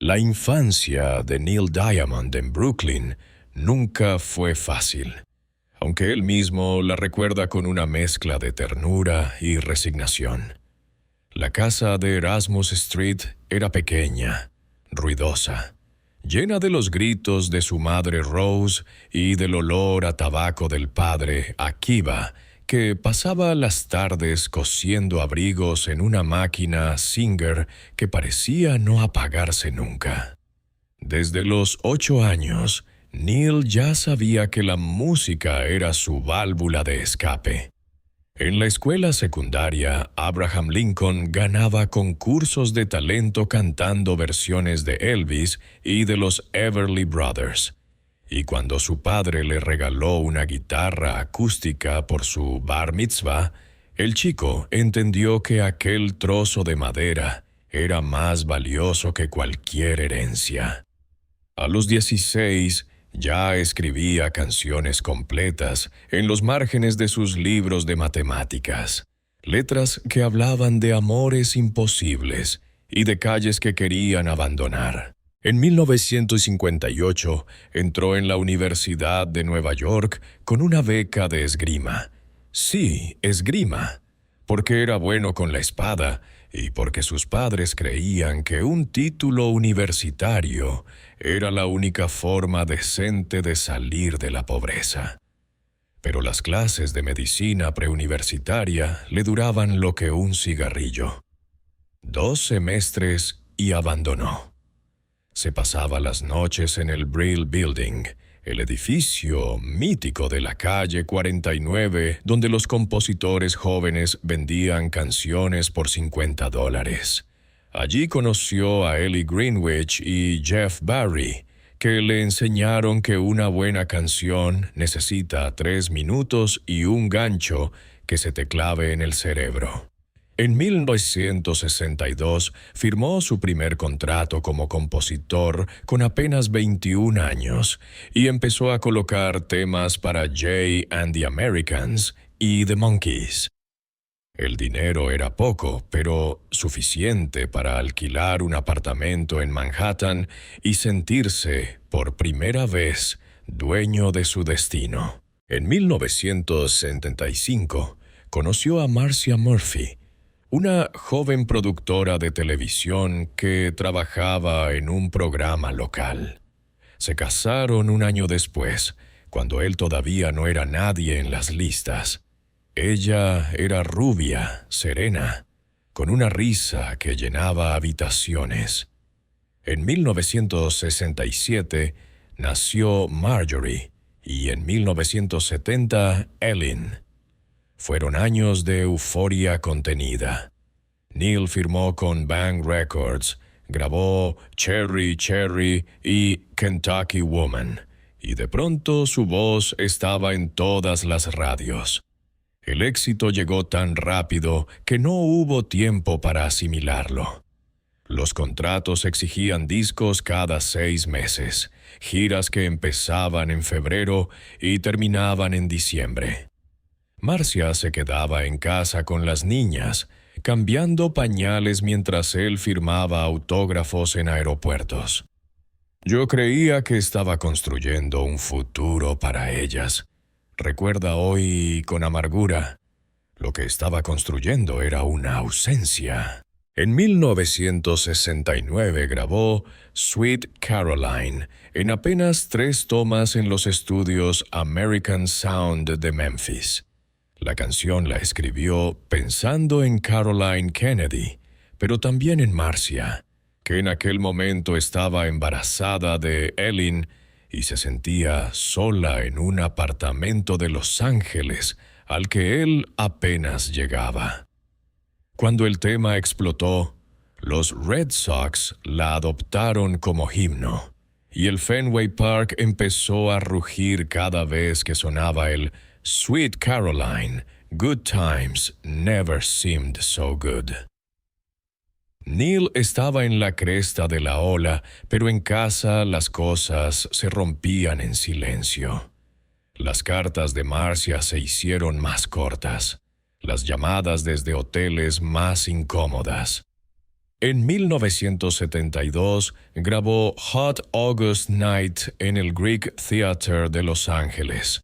La infancia de Neil Diamond en Brooklyn nunca fue fácil, aunque él mismo la recuerda con una mezcla de ternura y resignación. La casa de Erasmus Street era pequeña, ruidosa, llena de los gritos de su madre Rose y del olor a tabaco del padre Akiva, que pasaba las tardes cosiendo abrigos en una máquina Singer que parecía no apagarse nunca. Desde los 8 años, Neil ya sabía que la música era su válvula de escape. En la escuela secundaria, Abraham Lincoln ganaba concursos de talento cantando versiones de Elvis y de los Everly Brothers. Y cuando su padre le regaló una guitarra acústica por su bar mitzvah, el chico entendió que aquel trozo de madera era más valioso que cualquier herencia. A los 16, ya escribía canciones completas en los márgenes de sus libros de matemáticas, letras que hablaban de amores imposibles y de calles que querían abandonar. En 1958 entró en la Universidad de Nueva York con una beca de esgrima. Sí, esgrima, porque era bueno con la espada y porque sus padres creían que un título universitario era la única forma decente de salir de la pobreza. Pero las clases de medicina preuniversitaria le duraban lo que un cigarrillo. 2 semestres y abandonó. Se pasaba las noches en el Brill Building, el edificio mítico de la calle 49, donde los compositores jóvenes vendían canciones por $50. Allí conoció a Ellie Greenwich y Jeff Barry, que le enseñaron que una buena canción necesita 3 minutos y un gancho que se te clave en el cerebro. En 1962 firmó su primer contrato como compositor con apenas 21 años y empezó a colocar temas para Jay and the Americans y The Monkees. El dinero era poco, pero suficiente para alquilar un apartamento en Manhattan y sentirse, por primera vez, dueño de su destino. En 1975 conoció a Marcia Murphy, una joven productora de televisión que trabajaba en un programa local. Se casaron un año después, cuando él todavía no era nadie en las listas. Ella era rubia, serena, con una risa que llenaba habitaciones. En 1967 nació Marjorie y en 1970 Ellen. Fueron años de euforia contenida. Neil firmó con Bang Records, grabó Cherry Cherry y Kentucky Woman, y de pronto su voz estaba en todas las radios. El éxito llegó tan rápido que no hubo tiempo para asimilarlo. Los contratos exigían discos cada 6 meses, giras que empezaban en febrero y terminaban en diciembre. Marcia se quedaba en casa con las niñas, cambiando pañales mientras él firmaba autógrafos en aeropuertos. Yo creía que estaba construyendo un futuro para ellas. Recuerda hoy con amargura. Lo que estaba construyendo era una ausencia. En 1969 grabó Sweet Caroline en apenas 3 tomas en los estudios American Sound de Memphis. La canción la escribió pensando en Caroline Kennedy, pero también en Marcia, que en aquel momento estaba embarazada de Ellen y se sentía sola en un apartamento de Los Ángeles al que él apenas llegaba. Cuando el tema explotó, los Red Sox la adoptaron como himno, y el Fenway Park empezó a rugir cada vez que sonaba el Sweet Caroline, Good Times Never Seemed So Good. Neil estaba en la cresta de la ola, pero en casa las cosas se rompían en silencio. Las cartas de Marcia se hicieron más cortas, las llamadas desde hoteles más incómodas. En 1972 grabó Hot August Night en el Greek Theatre de Los Ángeles,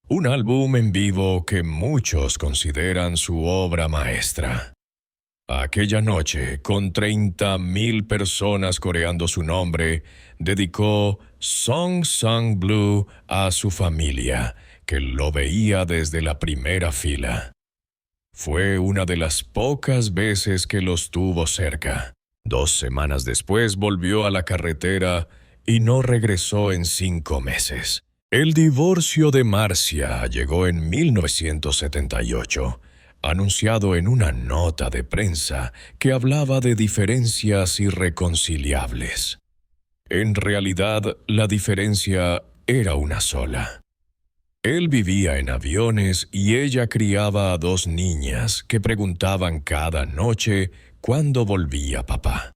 un álbum en vivo que muchos consideran su obra maestra. Aquella noche, con 30,000 personas coreando su nombre, dedicó Song Sung Blue a su familia, que lo veía desde la primera fila. Fue una de las pocas veces que los tuvo cerca. 2 semanas después volvió a la carretera y no regresó en 5 meses. El divorcio de Marcia llegó en 1978, anunciado en una nota de prensa que hablaba de diferencias irreconciliables. En realidad, la diferencia era una sola. Él vivía en aviones y ella criaba a 2 niñas que preguntaban cada noche cuándo volvía papá.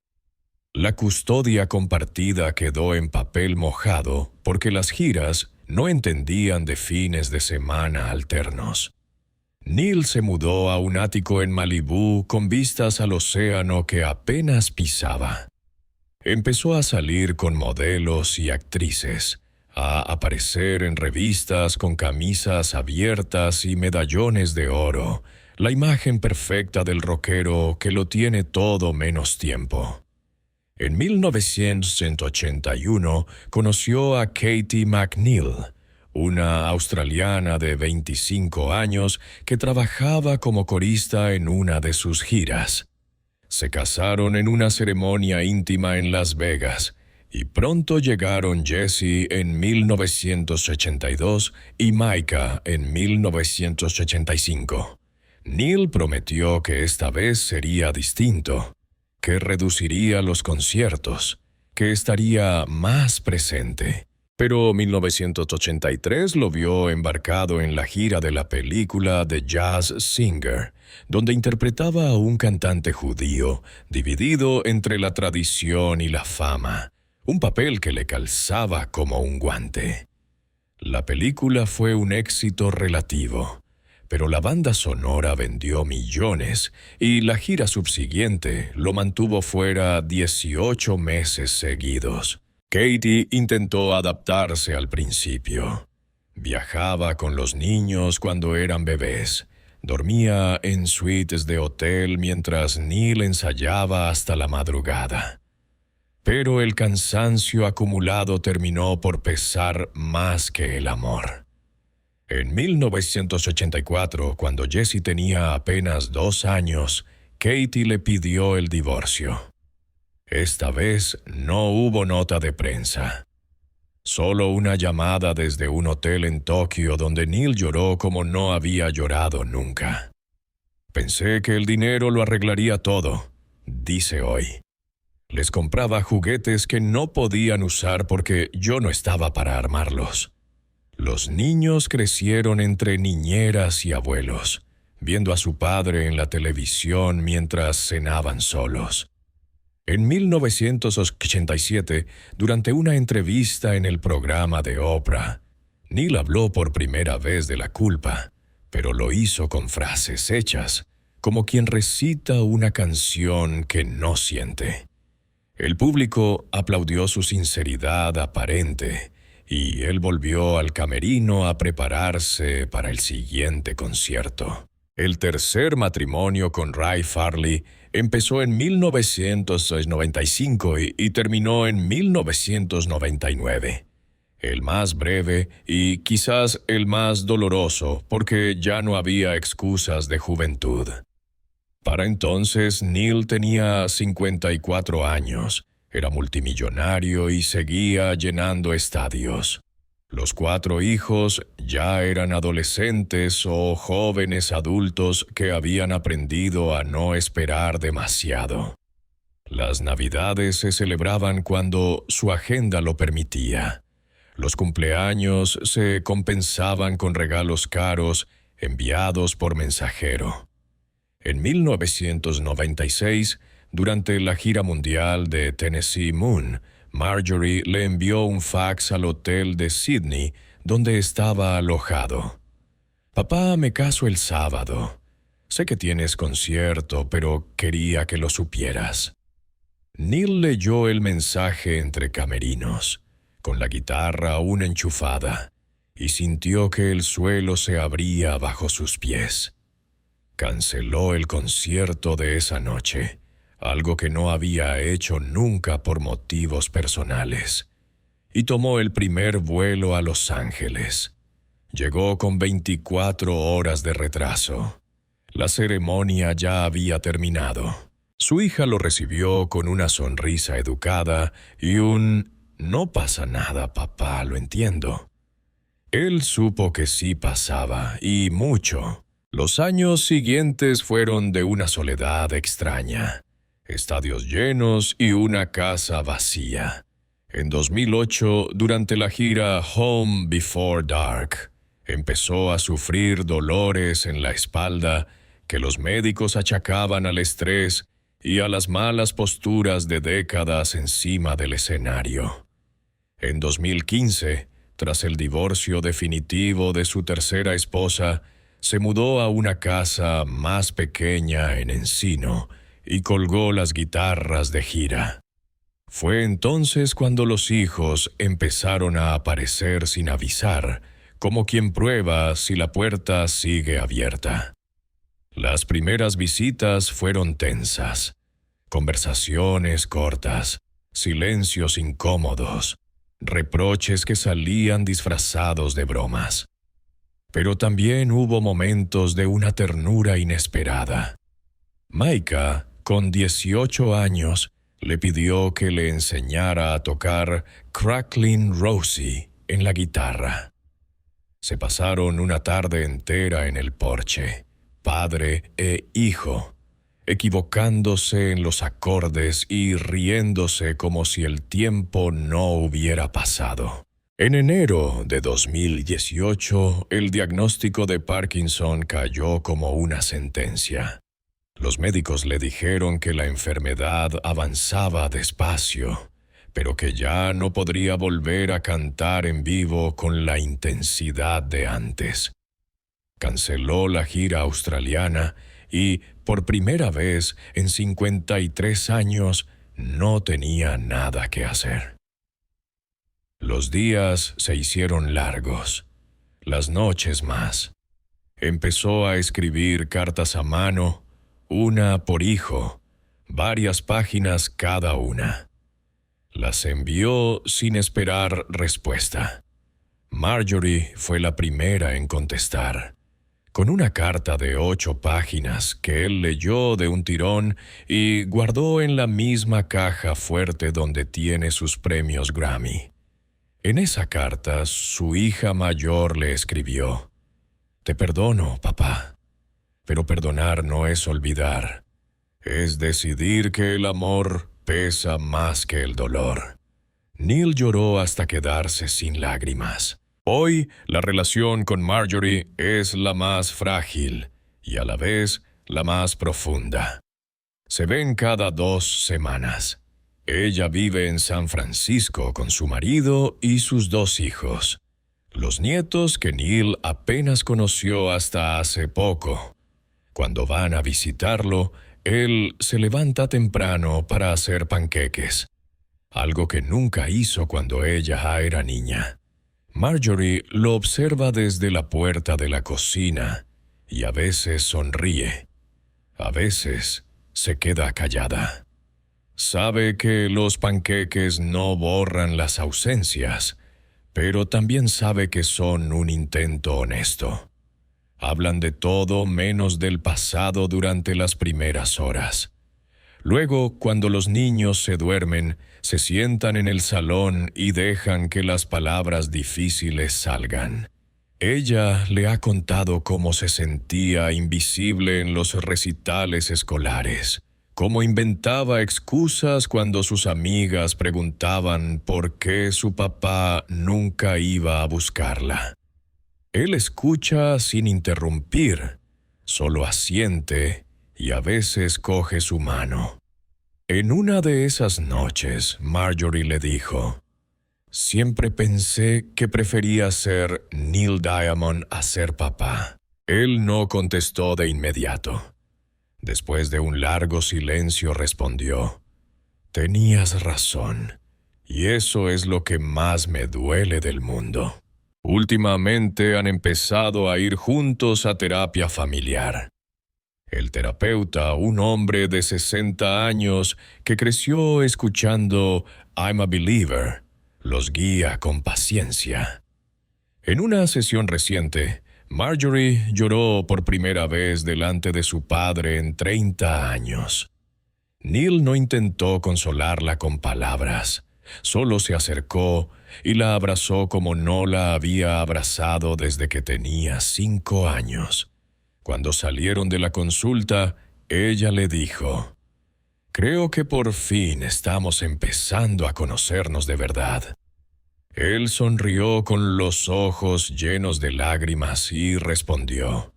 La custodia compartida quedó en papel mojado porque las giras no entendían de fines de semana alternos. Neil se mudó a un ático en Malibú con vistas al océano que apenas pisaba. Empezó a salir con modelos y actrices, a aparecer en revistas con camisas abiertas y medallones de oro, la imagen perfecta del rockero que lo tiene todo menos tiempo. En 1981 conoció a Katie McNeil, una australiana de 25 años que trabajaba como corista en una de sus giras. Se casaron en una ceremonia íntima en Las Vegas, y pronto llegaron Jessie en 1982 y Micah en 1985. Neil prometió que esta vez sería distinto, que reduciría los conciertos, que estaría más presente. Pero 1983 lo vio embarcado en la gira de la película The Jazz Singer, donde interpretaba a un cantante judío dividido entre la tradición y la fama, un papel que le calzaba como un guante. La película fue un éxito relativo, pero la banda sonora vendió millones y la gira subsiguiente lo mantuvo fuera 18 meses seguidos. Katie intentó adaptarse al principio. Viajaba con los niños cuando eran bebés. Dormía en suites de hotel mientras Neil ensayaba hasta la madrugada. Pero el cansancio acumulado terminó por pesar más que el amor. En 1984, cuando Jessie tenía apenas 2 años, Katie le pidió el divorcio. Esta vez no hubo nota de prensa. Solo una llamada desde un hotel en Tokio donde Neil lloró como no había llorado nunca. Pensé que el dinero lo arreglaría todo, dice hoy. Les compraba juguetes que no podían usar porque yo no estaba para armarlos. Los niños crecieron entre niñeras y abuelos, viendo a su padre en la televisión mientras cenaban solos. En 1987, durante una entrevista en el programa de Oprah, Neil habló por primera vez de la culpa, pero lo hizo con frases hechas, como quien recita una canción que no siente. El público aplaudió su sinceridad aparente, y él volvió al camerino a prepararse para el siguiente concierto. El tercer matrimonio con Ray Farley empezó en 1995 y terminó en 1999. El más breve y quizás el más doloroso, porque ya no había excusas de juventud. Para entonces, Neil tenía 54 años, era multimillonario y seguía llenando estadios. Los 4 hijos ya eran adolescentes o jóvenes adultos que habían aprendido a no esperar demasiado. Las Navidades se celebraban cuando su agenda lo permitía. Los cumpleaños se compensaban con regalos caros enviados por mensajero. En 1996, durante la gira mundial de Tennessee Moon, Marjorie le envió un fax al hotel de Sydney donde estaba alojado. «Papá, me caso el sábado. Sé que tienes concierto, pero quería que lo supieras». Neil leyó el mensaje entre camerinos, con la guitarra aún enchufada, y sintió que el suelo se abría bajo sus pies. Canceló el concierto de esa noche, algo que no había hecho nunca por motivos personales, y tomó el primer vuelo a Los Ángeles. Llegó con 24 horas de retraso. La ceremonia ya había terminado. Su hija lo recibió con una sonrisa educada y un «No pasa nada, papá, lo entiendo». Él supo que sí pasaba, y mucho. Los años siguientes fueron de una soledad extraña. Estadios llenos y una casa vacía. En 2008, durante la gira Home Before Dark, empezó a sufrir dolores en la espalda que los médicos achacaban al estrés y a las malas posturas de décadas encima del escenario. En 2015, tras el divorcio definitivo de su tercera esposa, se mudó a una casa más pequeña en Encino y colgó las guitarras de gira. Fue entonces cuando los hijos empezaron a aparecer sin avisar, como quien prueba si la puerta sigue abierta. Las primeras visitas fueron tensas, conversaciones cortas, silencios incómodos, reproches que salían disfrazados de bromas. Pero también hubo momentos de una ternura inesperada. Maika, con 18 años, le pidió que le enseñara a tocar Crackling Rosie en la guitarra. Se pasaron una tarde entera en el porche, padre e hijo, equivocándose en los acordes y riéndose como si el tiempo no hubiera pasado. En enero de 2018, el diagnóstico de Parkinson cayó como una sentencia. Los médicos le dijeron que la enfermedad avanzaba despacio, pero que ya no podría volver a cantar en vivo con la intensidad de antes. Canceló la gira australiana y, por primera vez en 53 años, no tenía nada que hacer. Los días se hicieron largos, las noches más. Empezó a escribir cartas a mano, una por hijo, varias páginas cada una. Las envió sin esperar respuesta. Marjorie fue la primera en contestar, con una carta de 8 páginas que él leyó de un tirón y guardó en la misma caja fuerte donde tiene sus premios Grammy. En esa carta, su hija mayor le escribió: «Te perdono, papá, pero perdonar no es olvidar. Es decidir que el amor pesa más que el dolor». Neil lloró hasta quedarse sin lágrimas. Hoy, la relación con Marjorie es la más frágil y a la vez la más profunda. Se ven cada 2 semanas. Ella vive en San Francisco con su marido y sus 2 hijos, los nietos que Neil apenas conoció hasta hace poco. Cuando van a visitarlo, él se levanta temprano para hacer panqueques, algo que nunca hizo cuando ella era niña. Marjorie lo observa desde la puerta de la cocina y a veces sonríe, a veces se queda callada. Sabe que los panqueques no borran las ausencias, pero también sabe que son un intento honesto. Hablan de todo menos del pasado durante las primeras horas. Luego, cuando los niños se duermen, se sientan en el salón y dejan que las palabras difíciles salgan. Ella le ha contado cómo se sentía invisible en los recitales escolares, cómo inventaba excusas cuando sus amigas preguntaban por qué su papá nunca iba a buscarla. Él escucha sin interrumpir, solo asiente y a veces coge su mano. En una de esas noches, Marjorie le dijo: «Siempre pensé que prefería ser Neil Diamond a ser papá». Él no contestó de inmediato. Después de un largo silencio respondió: Tenías razón, y eso es lo que más me duele del mundo. Últimamente han empezado a ir juntos a terapia familiar. El terapeuta, un hombre de 60 años que creció escuchando I'm a Believer, los guía con paciencia. En una sesión reciente, Marjorie lloró por primera vez delante de su padre en 30 años. Neil no intentó consolarla con palabras, solo se acercó y la abrazó como no la había abrazado desde que tenía 5 años. Cuando salieron de la consulta, ella le dijo: «Creo que por fin estamos empezando a conocernos de verdad». Él sonrió con los ojos llenos de lágrimas y respondió: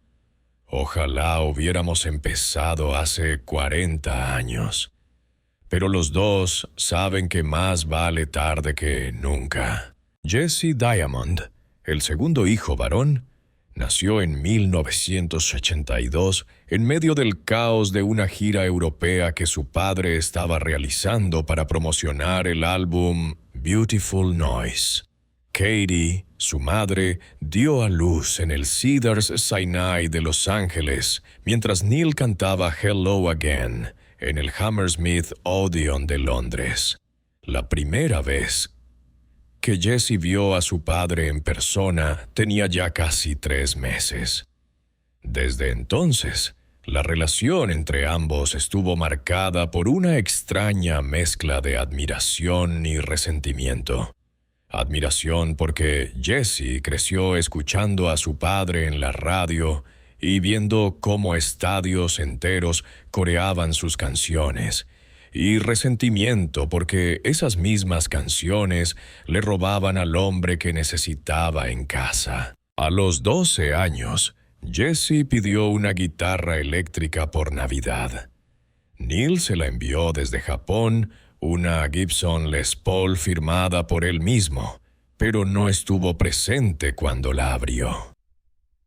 «Ojalá hubiéramos empezado hace 40 años. Pero los dos saben que más vale tarde que nunca». Jesse Diamond, el segundo hijo varón, nació en 1982 en medio del caos de una gira europea que su padre estaba realizando para promocionar el álbum Beautiful Noise. Katie, su madre, dio a luz en el Cedars Sinai de Los Ángeles, mientras Neil cantaba Hello Again en el Hammersmith Odeon de Londres. La primera vez que Jesse vio a su padre en persona tenía ya casi 3 meses. Desde entonces, la relación entre ambos estuvo marcada por una extraña mezcla de admiración y resentimiento. Admiración porque Jesse creció escuchando a su padre en la radio y viendo cómo estadios enteros coreaban sus canciones, y resentimiento porque esas mismas canciones le robaban al hombre que necesitaba en casa. A los 12 años, Jesse pidió una guitarra eléctrica por Navidad. Neil se la envió desde Japón, una Gibson Les Paul firmada por él mismo, pero no estuvo presente cuando la abrió.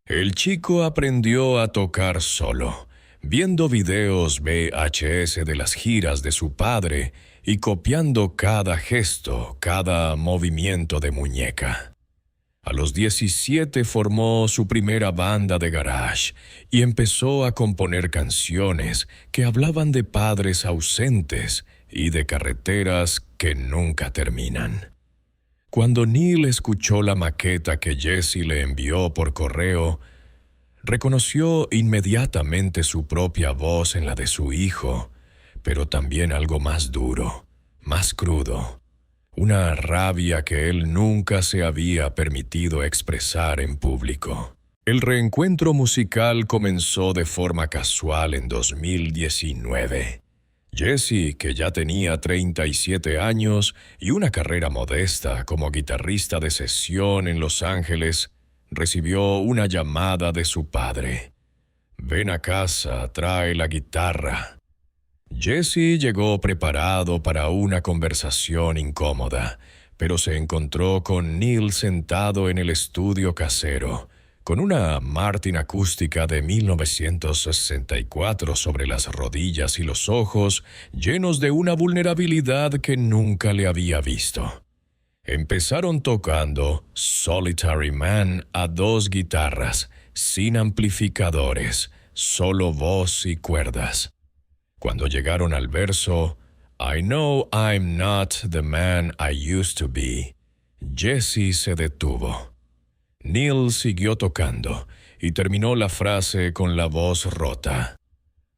El chico aprendió a tocar solo, viendo videos VHS de las giras de su padre y copiando cada gesto, cada movimiento de muñeca. A los 17 formó su primera banda de garage y empezó a componer canciones que hablaban de padres ausentes y de carreteras que nunca terminan. Cuando Neil escuchó la maqueta que Jesse le envió por correo, reconoció inmediatamente su propia voz en la de su hijo, pero también algo más duro, más crudo, una rabia que él nunca se había permitido expresar en público. El reencuentro musical comenzó de forma casual en 2019. Jesse, que ya tenía 37 años y una carrera modesta como guitarrista de sesión en Los Ángeles, recibió una llamada de su padre. «Ven a casa, trae la guitarra». Jesse llegó preparado para una conversación incómoda, pero se encontró con Neil sentado en el estudio casero, con una Martin acústica de 1964 sobre las rodillas y los ojos llenos de una vulnerabilidad que nunca le había visto. Empezaron tocando Solitary Man a 2 guitarras, sin amplificadores, solo voz y cuerdas. Cuando llegaron al verso I know I'm not the man I used to be, Jesse se detuvo. Neil siguió tocando y terminó la frase con la voz rota.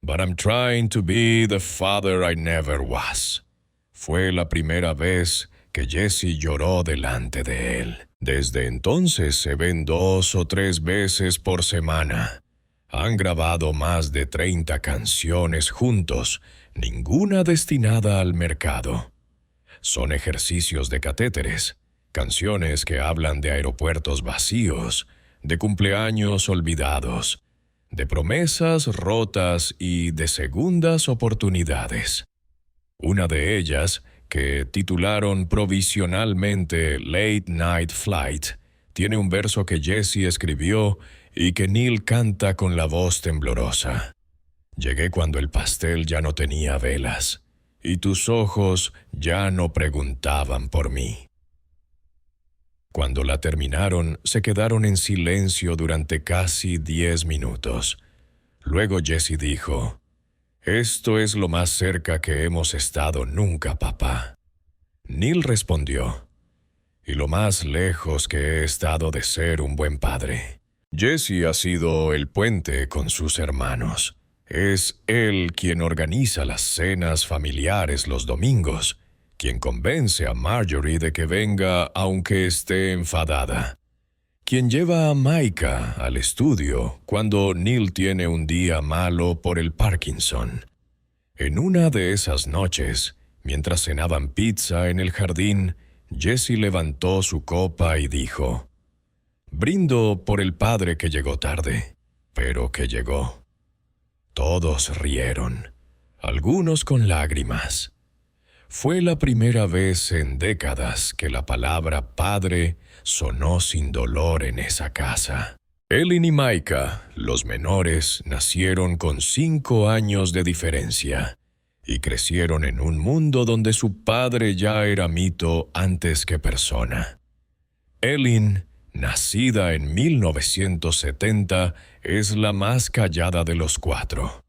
But I'm trying to be the father I never was. Fue la primera vez que Jesse lloró delante de él. Desde entonces se ven 2 o 3 veces por semana. Han grabado más de 30 canciones juntos, ninguna destinada al mercado. Son ejercicios de catéteres, canciones que hablan de aeropuertos vacíos, de cumpleaños olvidados, de promesas rotas y de segundas oportunidades. Una de ellas, que titularon provisionalmente Late Night Flight, tiene un verso que Jesse escribió y que Neil canta con la voz temblorosa. Llegué cuando el pastel ya no tenía velas. y tus ojos ya no preguntaban por mí. Cuando la terminaron, se quedaron en silencio durante casi 10 minutos. Luego Jessie dijo: «Esto es lo más cerca que hemos estado nunca, papá». Neil respondió: «Y lo más lejos que he estado de ser un buen padre». Jessie ha sido el puente con sus hermanos. Es él quien organiza las cenas familiares los domingos, quien convence a Marjorie de que venga aunque esté enfadada, quien lleva a Micah al estudio cuando Neil tiene un día malo por el Parkinson. En una de esas noches, mientras cenaban pizza en el jardín, Jessie levantó su copa y dijo: «Brindo por el padre que llegó tarde, pero que llegó». Todos rieron, algunos con lágrimas. Fue la primera vez en décadas que la palabra padre sonó sin dolor en esa casa. Elin y Micah, los menores, nacieron con 5 años de diferencia y crecieron en un mundo donde su padre ya era mito antes que persona. Elin, nacida en 1970, es la más callada de los 4.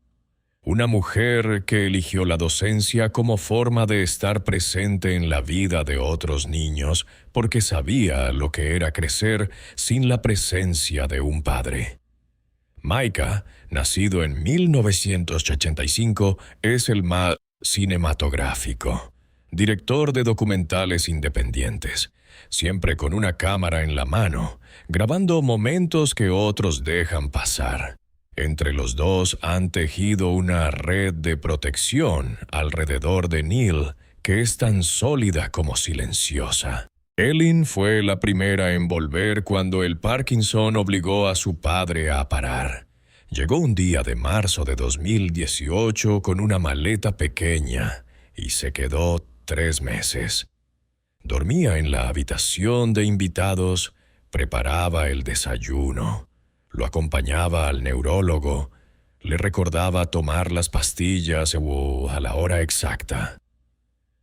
Una mujer que eligió la docencia como forma de estar presente en la vida de otros niños porque sabía lo que era crecer sin la presencia de un padre. Micah, nacido en 1985, es el más cinematográfico, director de documentales independientes, siempre con una cámara en la mano, grabando momentos que otros dejan pasar. Entre los dos han tejido una red de protección alrededor de Neil que es tan sólida como silenciosa. Elin fue la primera en volver cuando el Parkinson obligó a su padre a parar. Llegó un día de marzo de 2018 con una maleta pequeña y se quedó 3 meses. Dormía en la habitación de invitados, preparaba el desayuno, lo acompañaba al neurólogo, le recordaba tomar las pastillas a la hora exacta.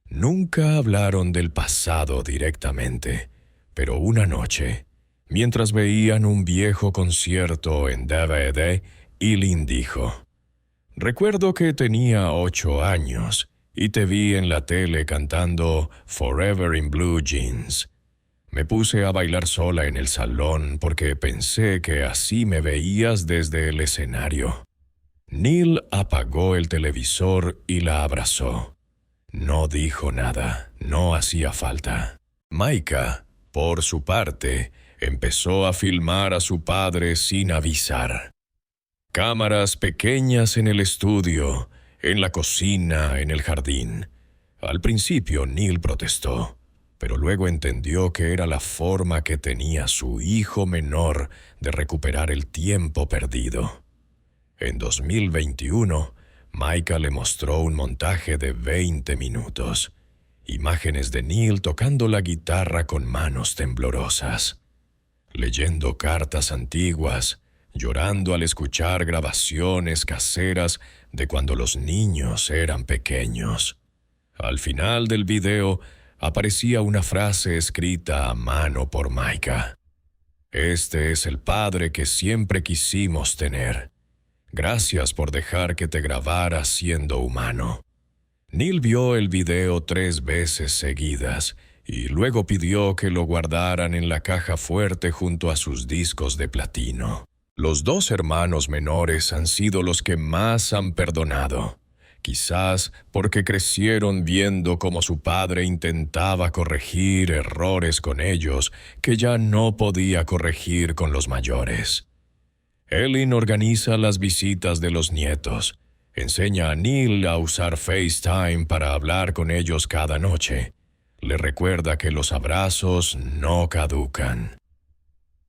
Nunca hablaron del pasado directamente, pero una noche, mientras veían un viejo concierto en DVD, Elin dijo: «Recuerdo que tenía 8 años y te vi en la tele cantando Forever in Blue Jeans. Me puse a bailar sola en el salón porque pensé que así me veías desde el escenario». Neil apagó el televisor y la abrazó. No dijo nada, no hacía falta. Micah, por su parte, empezó a filmar a su padre sin avisar. Cámaras pequeñas en el estudio, en la cocina, en el jardín. Al principio Neil protestó, pero luego entendió que era la forma que tenía su hijo menor de recuperar el tiempo perdido. En 2021, Micah le mostró un montaje de 20 minutos, imágenes de Neil tocando la guitarra con manos temblorosas, leyendo cartas antiguas, llorando al escuchar grabaciones caseras de cuando los niños eran pequeños. Al final del video aparecía una frase escrita a mano por Micah: «Este es el padre que siempre quisimos tener. Gracias por dejar que te grabara siendo humano». Neil vio el video 3 veces seguidas y luego pidió que lo guardaran en la caja fuerte junto a sus discos de platino. Los 2 hermanos menores han sido los que más han perdonado, quizás porque crecieron viendo cómo su padre intentaba corregir errores con ellos que ya no podía corregir con los mayores. Elin organiza las visitas de los nietos, enseña a Neil a usar FaceTime para hablar con ellos cada noche, le recuerda que los abrazos no caducan.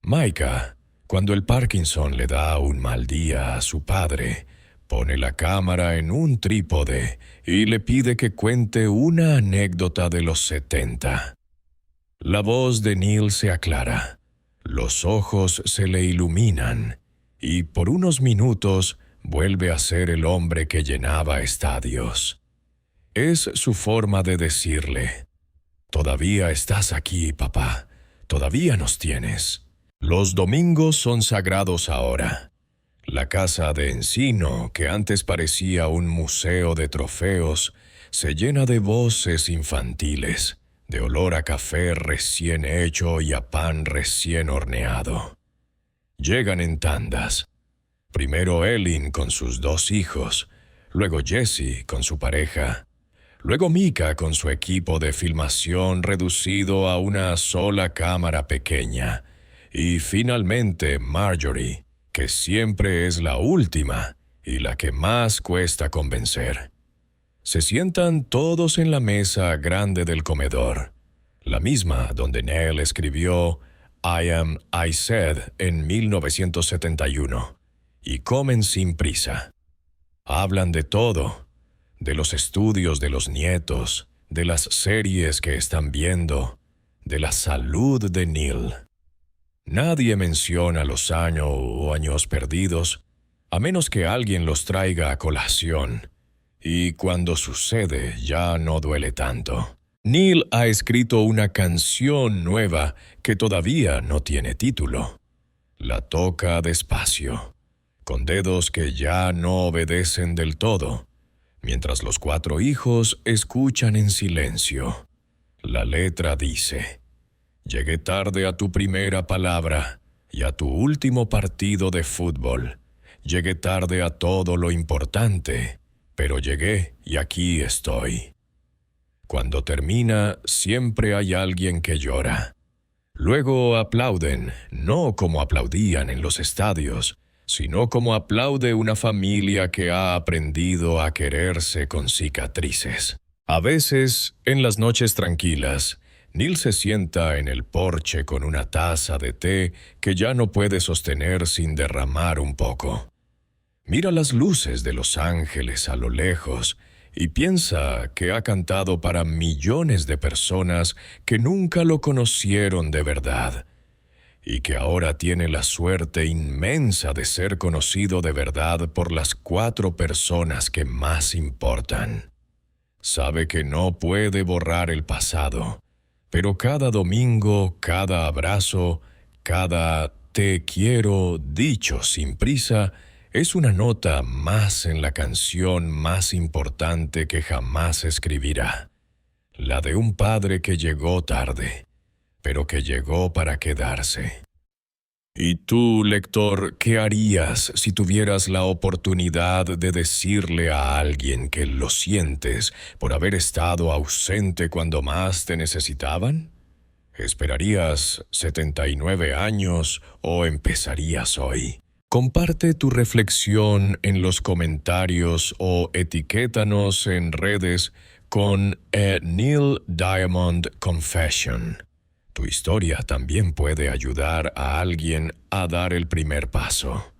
Micah, cuando el Parkinson le da un mal día a su padre, pone la cámara en un trípode y le pide que cuente una anécdota de los 70. La voz de Neil se aclara, los ojos se le iluminan y por unos minutos vuelve a ser el hombre que llenaba estadios. Es su forma de decirle: «Todavía estás aquí, papá. Todavía nos tienes». Los domingos son sagrados ahora. La casa de encino, que antes parecía un museo de trofeos, se llena de voces infantiles, de olor a café recién hecho y a pan recién horneado. Llegan en tandas. Primero Ellen con sus 2 hijos, luego Jesse con su pareja, luego Mika con su equipo de filmación reducido a una sola cámara pequeña, y finalmente Marjorie, que siempre es la última y la que más cuesta convencer. Se sientan todos en la mesa grande del comedor, la misma donde Neil escribió I Am I Said en 1971, y comen sin prisa. Hablan de todo, de los estudios de los nietos, de las series que están viendo, de la salud de Neil. Nadie menciona los años o años perdidos, a menos que alguien los traiga a colación, y cuando sucede ya no duele tanto. Neil ha escrito una canción nueva que todavía no tiene título. La toca despacio, con dedos que ya no obedecen del todo, mientras los 4 hijos escuchan en silencio. La letra dice: «Llegué tarde a tu primera palabra y a tu último partido de fútbol. Llegué tarde a todo lo importante, pero llegué y aquí estoy». Cuando termina, siempre hay alguien que llora. Luego aplauden, no como aplaudían en los estadios, sino como aplaude una familia que ha aprendido a quererse con cicatrices. A veces, en las noches tranquilas, Neil se sienta en el porche con una taza de té que ya no puede sostener sin derramar un poco. Mira las luces de Los Ángeles a lo lejos y piensa que ha cantado para millones de personas que nunca lo conocieron de verdad, y que ahora tiene la suerte inmensa de ser conocido de verdad por las 4 personas que más importan. Sabe que no puede borrar el pasado, pero cada domingo, cada abrazo, cada «te quiero» dicho sin prisa, es una nota más en la canción más importante que jamás escribirá. La de un padre que llegó tarde, pero que llegó para quedarse. ¿Y tú, lector, qué harías si tuvieras la oportunidad de decirle a alguien que lo sientes por haber estado ausente cuando más te necesitaban? ¿Esperarías 79 años o empezarías hoy? Comparte tu reflexión en los comentarios o etiquétanos en redes con A Neil Diamond Confession. Tu historia también puede ayudar a alguien a dar el primer paso.